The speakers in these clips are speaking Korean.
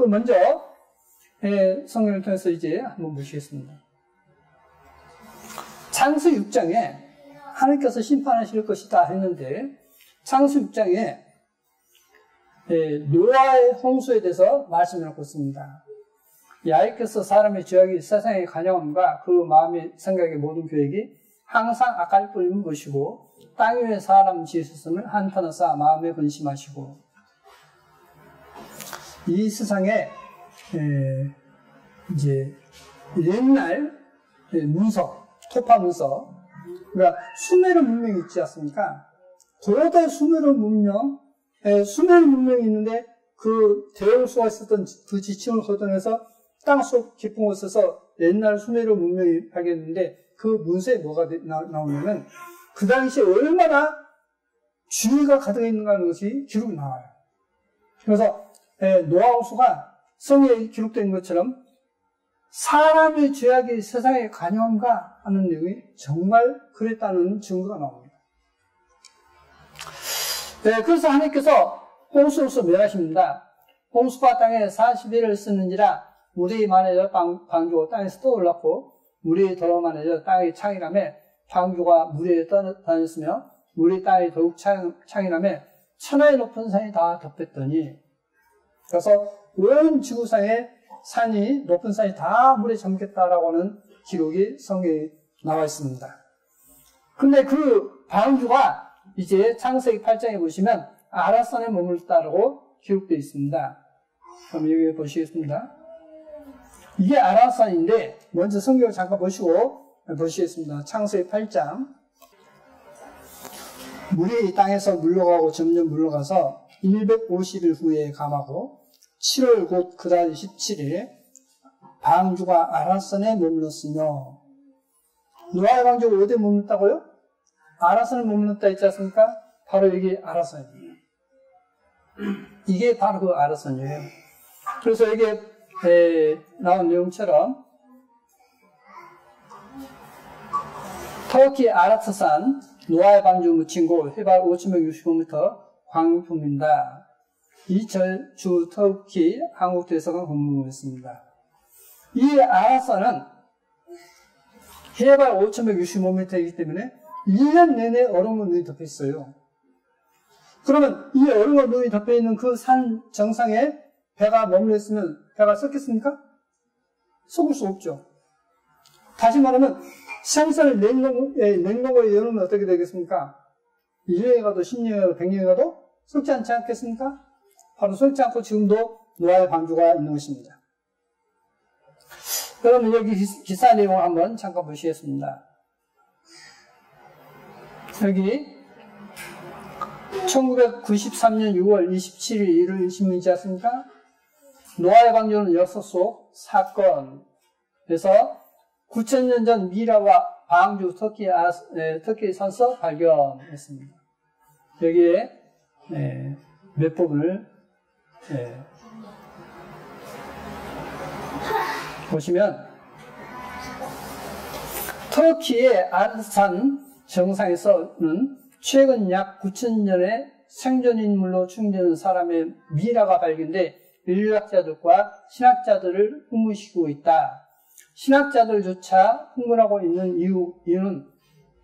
먼저 성경을 통해서 이제 한번 보시겠습니다. 창세기 6장에 하나님께서 심판하실 것이다 했는데 창세기 6장에 노아의 홍수에 대해서 말씀을 하고 있습니다. 야훼께서 사람의 죄악이 세상의 간영함과 그 마음의 생각의 모든 계획이 항상 악할 뿐인 것이고 땅 위에 사람 지으셨음을 한탄을 쌓아 마음에 근심하시고 이 세상에 이제 옛날 문서, 토파 문서, 그러니까 수메르 문명이 있지 않습니까? 고대 수메르 문명이 있는데 그 대홍수가 있었던 그 지층을 거둬내서 땅속 깊은 곳에서 옛날 수메르 문명이 발견했는데 그 문서에 뭐가 나오냐면 그 당시에 얼마나 주의가 가득해 있는가 하는 것이 기록이 나와요. 그래서 노아 홍수가 성경에 기록된 것처럼 사람의 죄악이 세상에 관여한가 하는 내용이 정말 그랬다는 증거가 나옵니다. 그래서 하나님께서 홍수로서 멸하십니다. 홍수가 땅에 40일을 쓰는지라 물이 많아져 방주가 땅에서 떠올랐고 물이 더러 많아져 땅이 창이라며 방주가 물 위에 떠다녔으며 물이 땅이 더욱 창이라며 천하의 높은 산이 다 덮였더니 그래서 온 지구상에 높은 산이 다 물에 잠겼다라고 하는 기록이 성경에 나와 있습니다. 근데 그 방주가 이제 창세기 8장에 보시면 아라산에 머물렀다라고 기록되어 있습니다. 그럼 여기 보시겠습니다. 이게 아라산인데 먼저 성경을 잠깐 보시겠습니다. 창세기 8장. 물이 땅에서 물러가고 점점 물러가서 150일 후에 감하고 7월 곧 그달 27일에 방주가 아라산에 머물렀으며 노아의 방주가 어디에 머물렀다고요? 아라산에 머물렀다 했지 않습니까? 바로 여기 아라산이에요. 이게 바로 그 아라산이에요. 그래서 이게 나온 내용처럼 터키 아라트산 노아의 방주 묻힌 곳 해발 5,165m 광풍입니다. 이 주 터키 한국 대사관 건물이었습니다. 이 아라산은 해발 5,165m이기 때문에 1년 내내 얼음과 눈이 덮여 있어요. 그러면 이 얼음과 눈이 덮여 있는 그 산 정상에 배가 머물러 있으면 배가 썩겠습니까? 썩을 수 없죠. 다시 말하면 생선을 냉동고에 열으면 어떻게 되겠습니까? 1년에 가도 10년에 가도 100년에 가도 썩지 않지 않겠습니까? 바로 썩지 않고 지금도 노아의 방주가 있는 것입니다. 그러면 여기 기사 내용을 한번 잠깐 보시겠습니다. 여기 1993년 6월 27일 일요일 신문이지 않습니까? 노아의 방주는 역사 속 사건. 그래서 9,000년 전 미라와 방주 터키 산서 발견했습니다. 여기에 몇 부분을 보시면 터키의 아르산 정상에서는 최근 약 9,000년의 생존인물로 추정되는 사람의 미라가 발견돼 인류학자들과 신학자들을 흥분시키고 있다. 신학자들조차 흥분하고 있는 이유는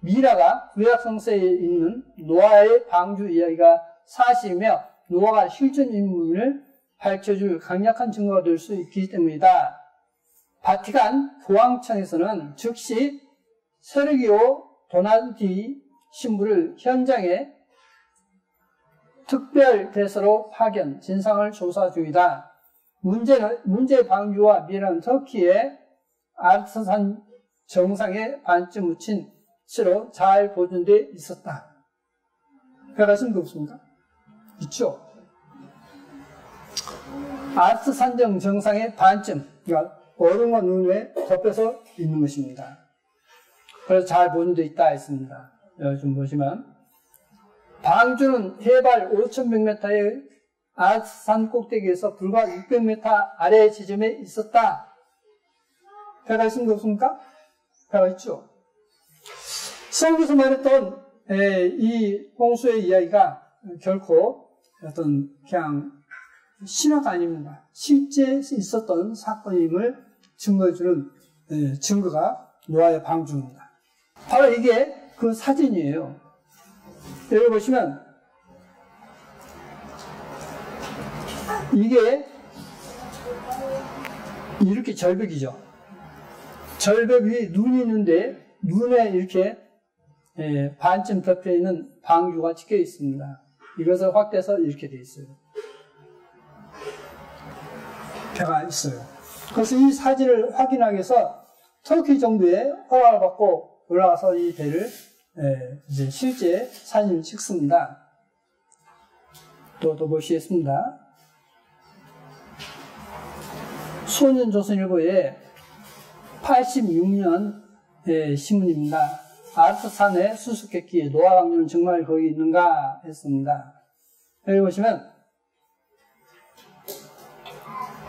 미라가 구약 성서에 있는 노아의 방주 이야기가 사실이며 노아가 실존 인물을 밝혀줄 강력한 증거가 될 수 있기 때문이다. 바티칸 보안청에서는 즉시 세르기오 도나티 신부를 현장에 특별 대사로 파견, 진상을 조사 중이다. 문제의 방주와 미라는 터키의 아르트산 정상에 반쯤 묻힌 채로 잘 보존되어 있었다. 배가 있습니까? 없습니까? 있죠. 아르트산 정상의 반쯤, 그러니까 얼음과 눈 위에 덮여서 있는 것입니다. 그래서 잘 보존되어 있다 했습니다. 여기 좀 보시면 방주는 해발 5,100m의 아르트산 꼭대기에서 불과 600m 아래 지점에 있었다. 배가 있습니까? 없습니까? 배가 있죠. 성경에서 말했던 이 홍수의 이야기가 결코 어떤 그냥 신화가 아닙니다. 실제 있었던 사건임을 증거해주는 증거가 노아의 방주입니다. 바로 이게 그 사진이에요. 여기 보시면 이게 이렇게 절벽이죠. 절벽 위에 눈이 있는데 눈에 이렇게 반쯤 덮여 있는 방주가 찍혀 있습니다. 이것을 확대해서 이렇게 되어 있어요. 배가 있어요. 그래서 이 사진을 확인하기 위해서 터키 정부에 허락을 받고 올라가서 이 배를 이제 실제 사진을 찍습니다. 또 보시겠습니다. 소년조선일보에 86년 신문입니다. 아르타산에 수수께끼 노아 방주는 정말 거기 있는가 했습니다. 여기 보시면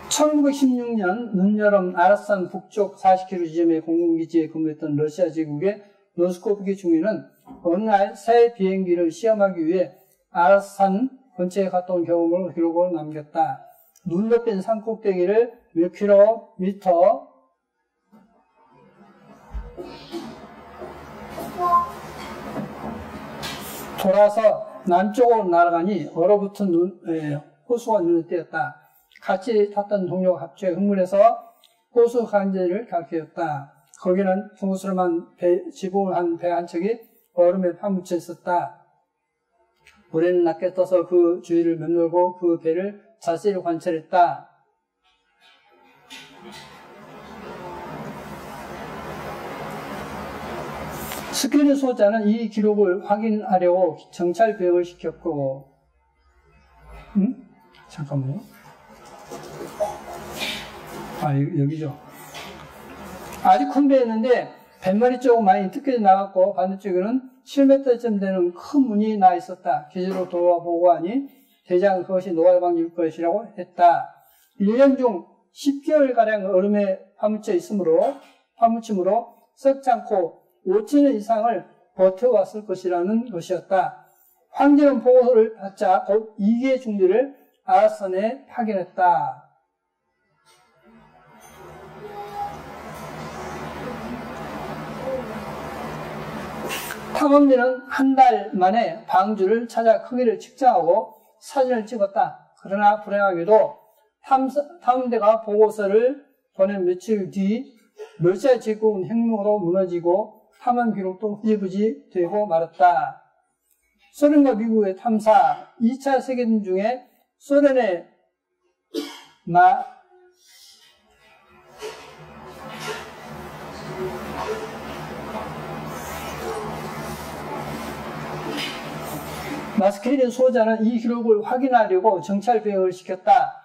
1916년 늦여름 아르타산 북쪽 40km 지점의 공군기지에 근무했던 러시아 제국의 노스코프기 중위는 어느 날 새 비행기를 시험하기 위해 아르타산 근처에 갔다 온 경험을 기록으로 남겼다. 눈 덮인 산 꼭대기를 몇 킬로미터 돌아서 남쪽으로 날아가니 얼어붙은 호수가 눈에 띄었다. 같이 탔던 동료가 갑자기 흥분해서 호수 강제를 가르쳤다. 거기는 둥그스름한 지붕한 배 한 척이 얼음에 파묻혀 있었다. 모래는 낮게 떠서 그 주위를 맴돌고 그 배를 자세히 관찰했다. 스크린 소자는 이 기록을 확인하려고 정찰 배역을 시켰고, 잠깐만요. 여기죠. 아주 큰 배였는데 뱃머리 쪽은 많이 뜯겨져 나갔고 반대쪽에는 7m쯤 되는 큰 문이 나 있었다. 기지로 돌아보고 하니 대장 그것이 노아의 방주일 것이라고 했다. 1년 중 10개월가량 얼음에 파묻힘으로 썩지 않고 5천 이상을 버텨왔을 것이라는 것이었다. 황제는 보고를 받자 곧 2개의 중대를 아라산에 파견했다. 탐험대는 한 달 만에 방주를 찾아 크기를 측정하고 사진을 찍었다. 그러나 불행하게도 탐험대가 보고서를 보낸 며칠 뒤 러시아 제국은 핵무기로 무너지고 탐험 기록도 흐지부지 되고 말았다. 소련과 미국의 탐사 2차 세계대전 중에 소련의 마스케린 소자는 이 기록을 확인하려고 정찰 배역을 시켰다.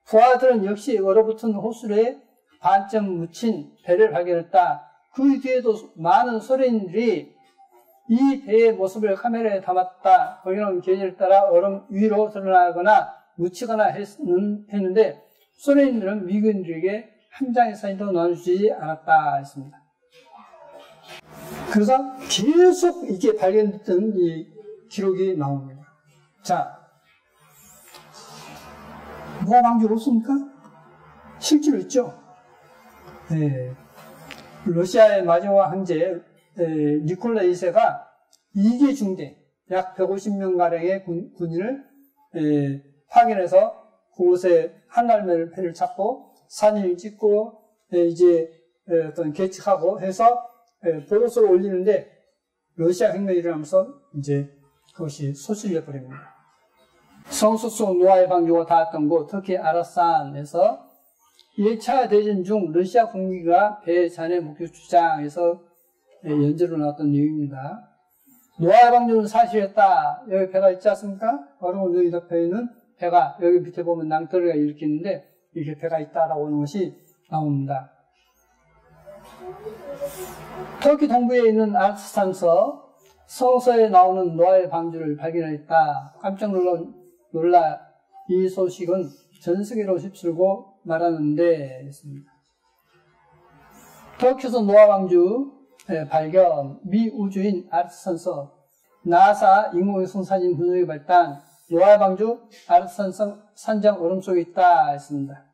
부하들은 역시 얼어붙은 호수에 반쯤 묻힌 배를 발견했다. 그 뒤에도 많은 소련인들이 이 배의 모습을 카메라에 담았다. 거기는 계절에 따라 얼음 위로 드러나거나 묻히거나 했는데 소련인들은 미국인들에게 한 장의 사진도 나눠주지 않았다 했습니다. 그래서 계속 이게 발견됐던 이 기록이 나옵니다. 자, 노아 방주 없습니까? 실제로 있죠. 네. 러시아의 마지막 황제 니콜라 2세가 2개 중대 약 150명가량의 군인을 파견해서 그곳에 한달매를 배를 찾고 사진을 찍고 이제 어떤 계측하고 해서 보고서를 올리는데 러시아 혁명이 일어나면서 이제 그것이 소실돼 버립니다. 성소속 노아의 방주가 닿았던 곳 터키 아라산에서 1차 대전 중 러시아 공기가 배 잔해 목격 주장에서 연재로 나왔던 내용입니다. 노아의 방주는 사실이었다. 여기 배가 있지 않습니까? 바로 여기 덮여 있는 배가 여기 밑에 보면 낭떠러리가 이렇게 있는데 이렇게 배가 있다라고 하는 것이 나옵니다. 터키 동부에 있는 아르타산서 성서에 나오는 노아의 방주를 발견했다. 깜짝 놀라 이 소식은 전 세계로 휩쓸고 말하는데 했습니다. 터키에서 노아 방주 발견, 미 우주인 아르타산서, 나사 인공위성 사진 분석의 발단, 노아의 방주 아르산 산장 얼음 속에 있다 했습니다.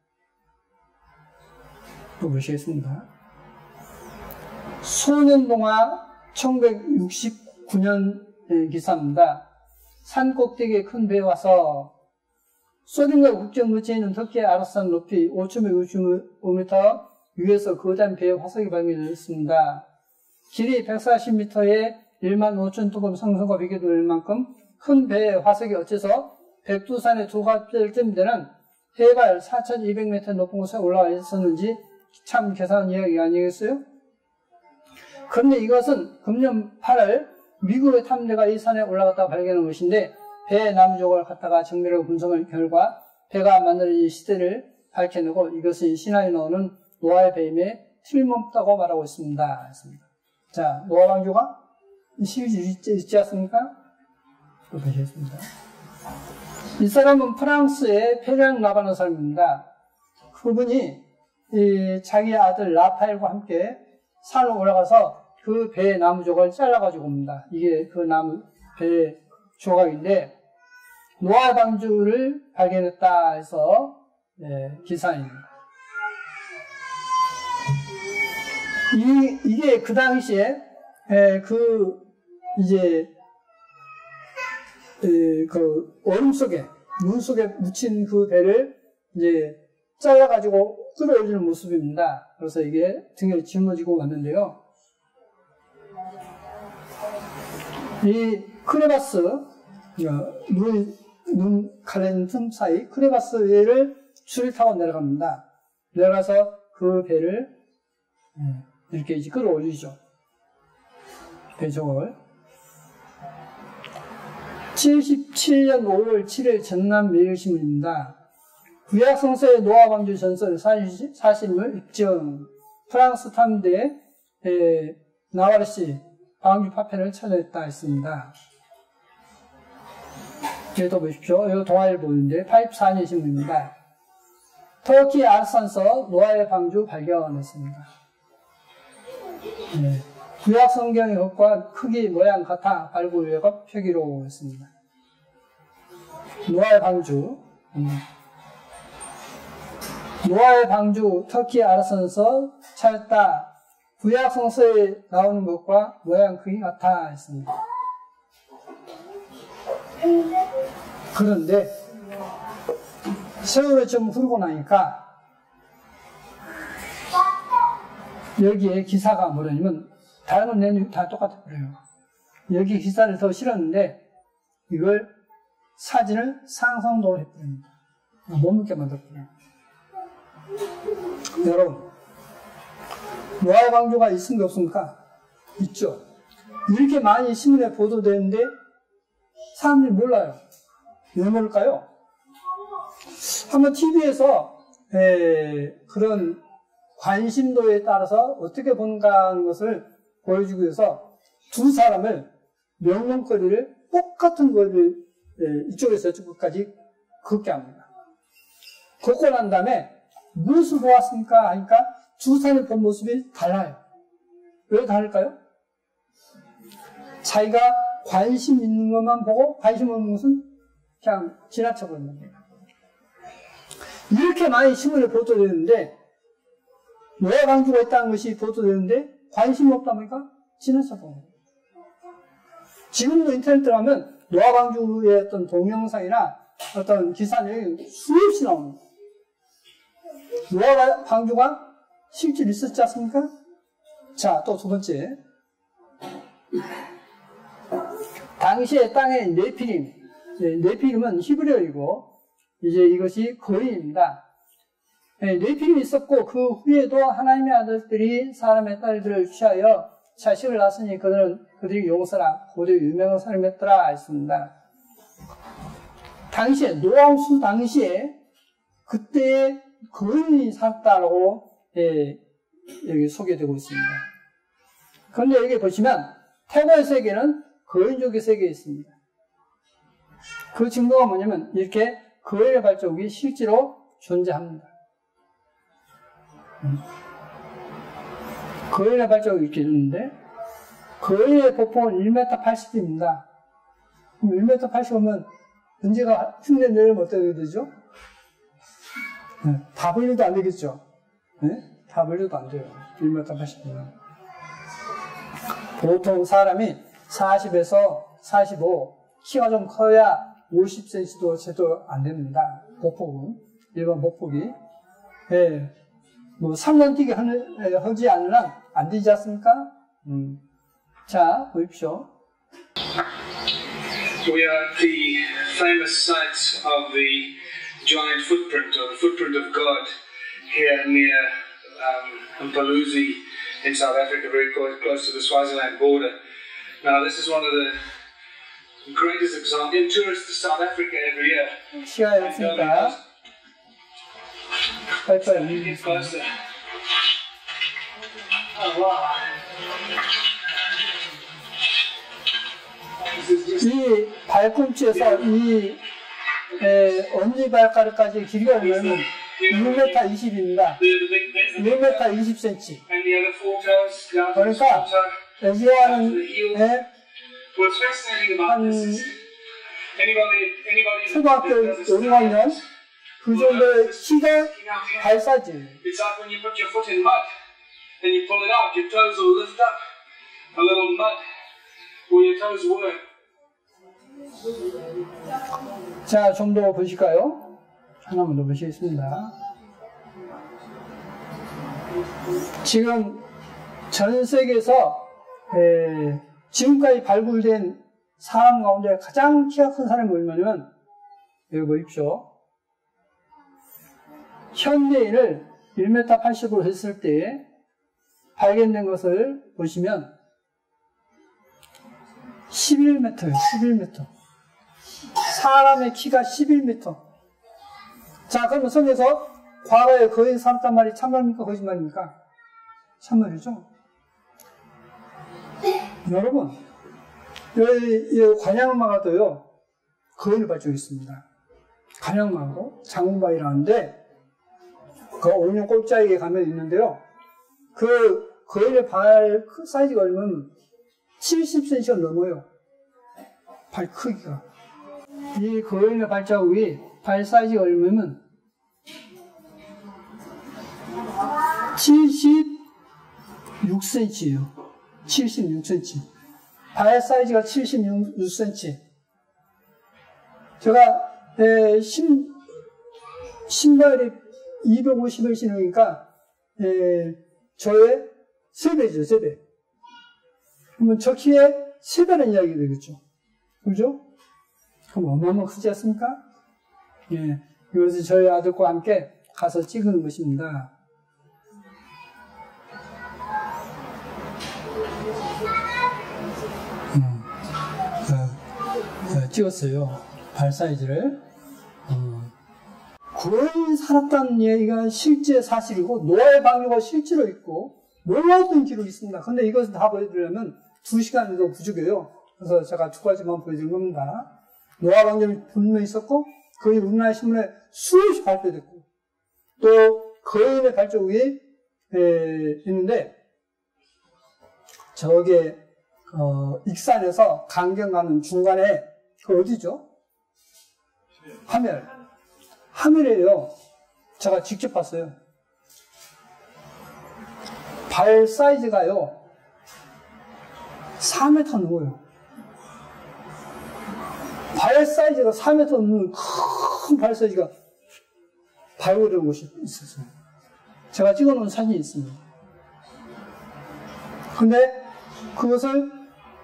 또 보시겠습니다. 소년동화 1969년 기사입니다. 산 꼭대기에 큰 배 와서 소련과 국경 근처에 있는 터키의 아르산 높이 5,165m 위에서 거대한 배의 화석이 발견됐습니다. 길이 140m에 15,000토금 상승과 비교될 만큼 큰 배의 화석이 어째서 백두산의 두 가지쯤 되는 해발 4,200m 높은 곳에 올라와 있었는지 참 계산 이야기 아니겠어요? 그런데 이것은 금년 8월 미국의 탐대가 이 산에 올라갔다가 발견한 것인데 배의 나무조각을 갖다가 정밀하게 분석한 결과 배가 만들어진 시대를 밝혀내고 이것이 신화에 나오는 노아의 배임에 틀림없다고 말하고 있습니다. 자, 노아 방주가 실질이 있지 않습니까? 또 보시겠습니다. 이 사람은 프랑스의 페랑 라바는 사람입니다. 그분이 자기 아들 라파엘과 함께 산을 올라가서 그 배의 나무 조각을 잘라가지고 옵니다. 이게 그 나무 배의 조각인데 노아의 방주를 발견했다 해서 기사입니다. 이게 그 당시에 그 얼음 속에 문 속에 묻힌 그 배를 이제 잘라가지고 끌어올리는 모습입니다. 그래서 이게 등에 짊어지고 왔는데요. 이 크레바스, 눈 가려진 틈 사이 크레바스를 줄을 타고 내려갑니다. 내려가서 그 배를 이렇게 이제 끌어올리죠. 배 조각을. 77년 5월 7일 전남 매일신문입니다. 구약 성서의 노아 방주 전설 사실을 입증. 프랑스 탐대 나와르시 방주 파편을 찾아냈다 했습니다. 여기도 보십시오. 이거 동아일보인데 84년 신문입니다. 터키 아르산서 노아의 방주 발견했습니다. 구약 성경의 것과 크기, 모양 같아 발굴 외과 표기로 했습니다. 노아의 방주. 노아의 방주 터키 아르산서 찾았다. 구약 성서에 나오는 것과 모양 크기 같아 했습니다. 그런데 세월이 좀 흐르고 나니까 여기에 기사가 뭐냐면 다른 건 내용이 다 똑같아 버려요. 여기 기사를 더 실었는데 이걸 사진을 상상도로 해버립니다. 못 믿게 만들어버려요. 여러분, 노아의 방주가 있습니까 없습니까? 있죠. 이렇게 많이 신문에 보도되는데 사람들이 몰라요. 왜 모를까요? 한번 TV에서 그런 관심도에 따라서 어떻게 보는가 하는 것을 보여주기 위해서 두 사람을 명령거리를 똑같은 거리를 이쪽에서 저쪽까지 걷게 합니다. 걷고 난 다음에 무엇을 보았습니까? 하니까 두 사람이 본 모습이 달라요. 왜 다를까요? 자기가 관심 있는 것만 보고 관심 없는 것은 그냥 지나쳐버리는 겁니다. 이렇게 많이 신문에 보도되는데 노아 방주가 있다는 것이 보도되는데 관심이 없다 보니까 지나쳐버려요. 지금도 인터넷 들어가면 노아 방주의 어떤 동영상이나 어떤 기사 내용이 수없이 나옵니다. 노아 방주가 실제로 있었지 않습니까? 자, 또 두 번째. 당시의 땅의 네피림. 네피림은 히브리어이고, 이제 이것이 거인입니다. 네피림이 있었고, 그 후에도 하나님의 아들들이 사람의 딸들을 취하여 자식을 낳았으니 그들이 용서라. 고대 유명한 사람이었더라. 했습니다. 당시에, 노아우스 당시에, 그때의 거인이 살았다라고 여기 소개되고 있습니다. 그런데 여기 보시면 태고의 세계는 거인족의 세계에 있습니다. 그 증거가 뭐냐면 이렇게 거인의 발자국이 실제로 존재합니다. 거인의 발자국이 이렇게 있는데 거인의 보폭은 1m 80입니다. 1m 80이면 문제가 흉내 내려면 어떻게 되죠? 네, 다 벌려도 안 되겠죠? 네? 다 벌려도 안 돼요. 1m 80이면. 보통 사람이 40에서 45, 키가 좀 커야 50cm도 제도 안 됩니다. 보폭은. 일반 보폭이. 예. 뭐, 3년 뛰게 하지 않으면 안 되지 않습니까? 자, 보십시오. We are at the famous site of the giant footprint, or the footprint of God, here near Mphaluzi in South Africa, very close to the Swaziland border. Now, this is one of the greatest examples. In tourists to South Africa every year. 시간이 없으니까 빨리빨리 Get closer. Oh, wow. 이 발꿈치에서 이 엄지발가락까지 길이가 얼마면 1m 20입니다. 1m 20cm. 그러니까 여기와 하는 한 초등학교 5학년 그 정도의 키가 발 사이즈예요. It's like when you put your foot in mud and you pull it out, your toes will lift up a little mud where your toes were. 자, 좀 더 보실까요? 하나만 더 보시겠습니다. 지금 전 세계에서 지금까지 발굴된 사람 가운데 가장 키가 큰 사람이 뭐냐면 여기 보십시오. 현대인을 1m 80으로 했을 때 발견된 것을 보시면 11m예요. 11m. 사람의 키가 11m. 자, 그러면 성에서 과거에 거인 살았단 말이 참말입니까? 거짓말입니까? 참말이죠. 여러분, 여기 관양마가도요, 거인을 발견했습니다. 관양마가도 장군바위라는데, 그 5년 꼴짜기에 가면 있는데요, 그 거인의 발 사이즈가 얼마면 70cm가 넘어요. 발 크기가. 이 거인의 발자국이 발 사이즈가 얼마면 76cm예요. 76cm. 발 사이즈가 76cm. 제가 신발이 250을 신으니까 저의 3배죠. 3배. 그러면 저 키에 3배라는 이야기가 되겠죠. 그죠? 그럼 얼마나 크지 않습니까? 예. 이것을 저희 아들과 함께 가서 찍은 것입니다. 찍었어요. 발 사이즈를. 거의 살았다는 얘기가 실제 사실이고, 노아의 방류가 실제로 있고, 놀라웠던 기록이 있습니다. 근데 이것을 다 보여드리려면 2시간도 부족해요. 그래서 제가 2가지만 보여드린 겁니다. 노아 방류는 분명히 있었고, 거의 우리나라 신문에 수없이 발표됐고, 또 거인의 발자국이 있는데, 저게 익산에서 강경 가는 중간에 그 어디죠? 하멜이에요. 제가 직접 봤어요. 발 사이즈가요 4m 넘어요. 발 사이즈가 4m 넘는 큰 발 사이즈가 발굴된 곳이 있었어요. 제가 찍어놓은 사진이 있습니다. 근데 그것을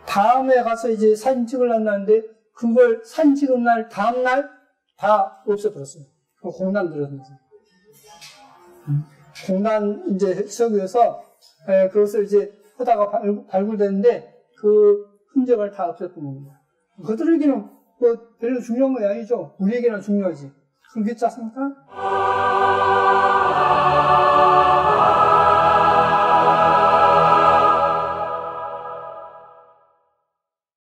다음에 가서 이제 사진 찍으려고 하는데 그걸 사진 찍은 날 다음날 다 없애버렸어요. 공단 들어서면서. 공단 이제 해석에서 그것을 이제 하다가 발굴됐는데 그 흔적을 다 없앴던 겁니다. 그들에게는 뭐 별로 중요한 건 아니죠. 우리에게는 중요하지. 그렇겠지 않습니까?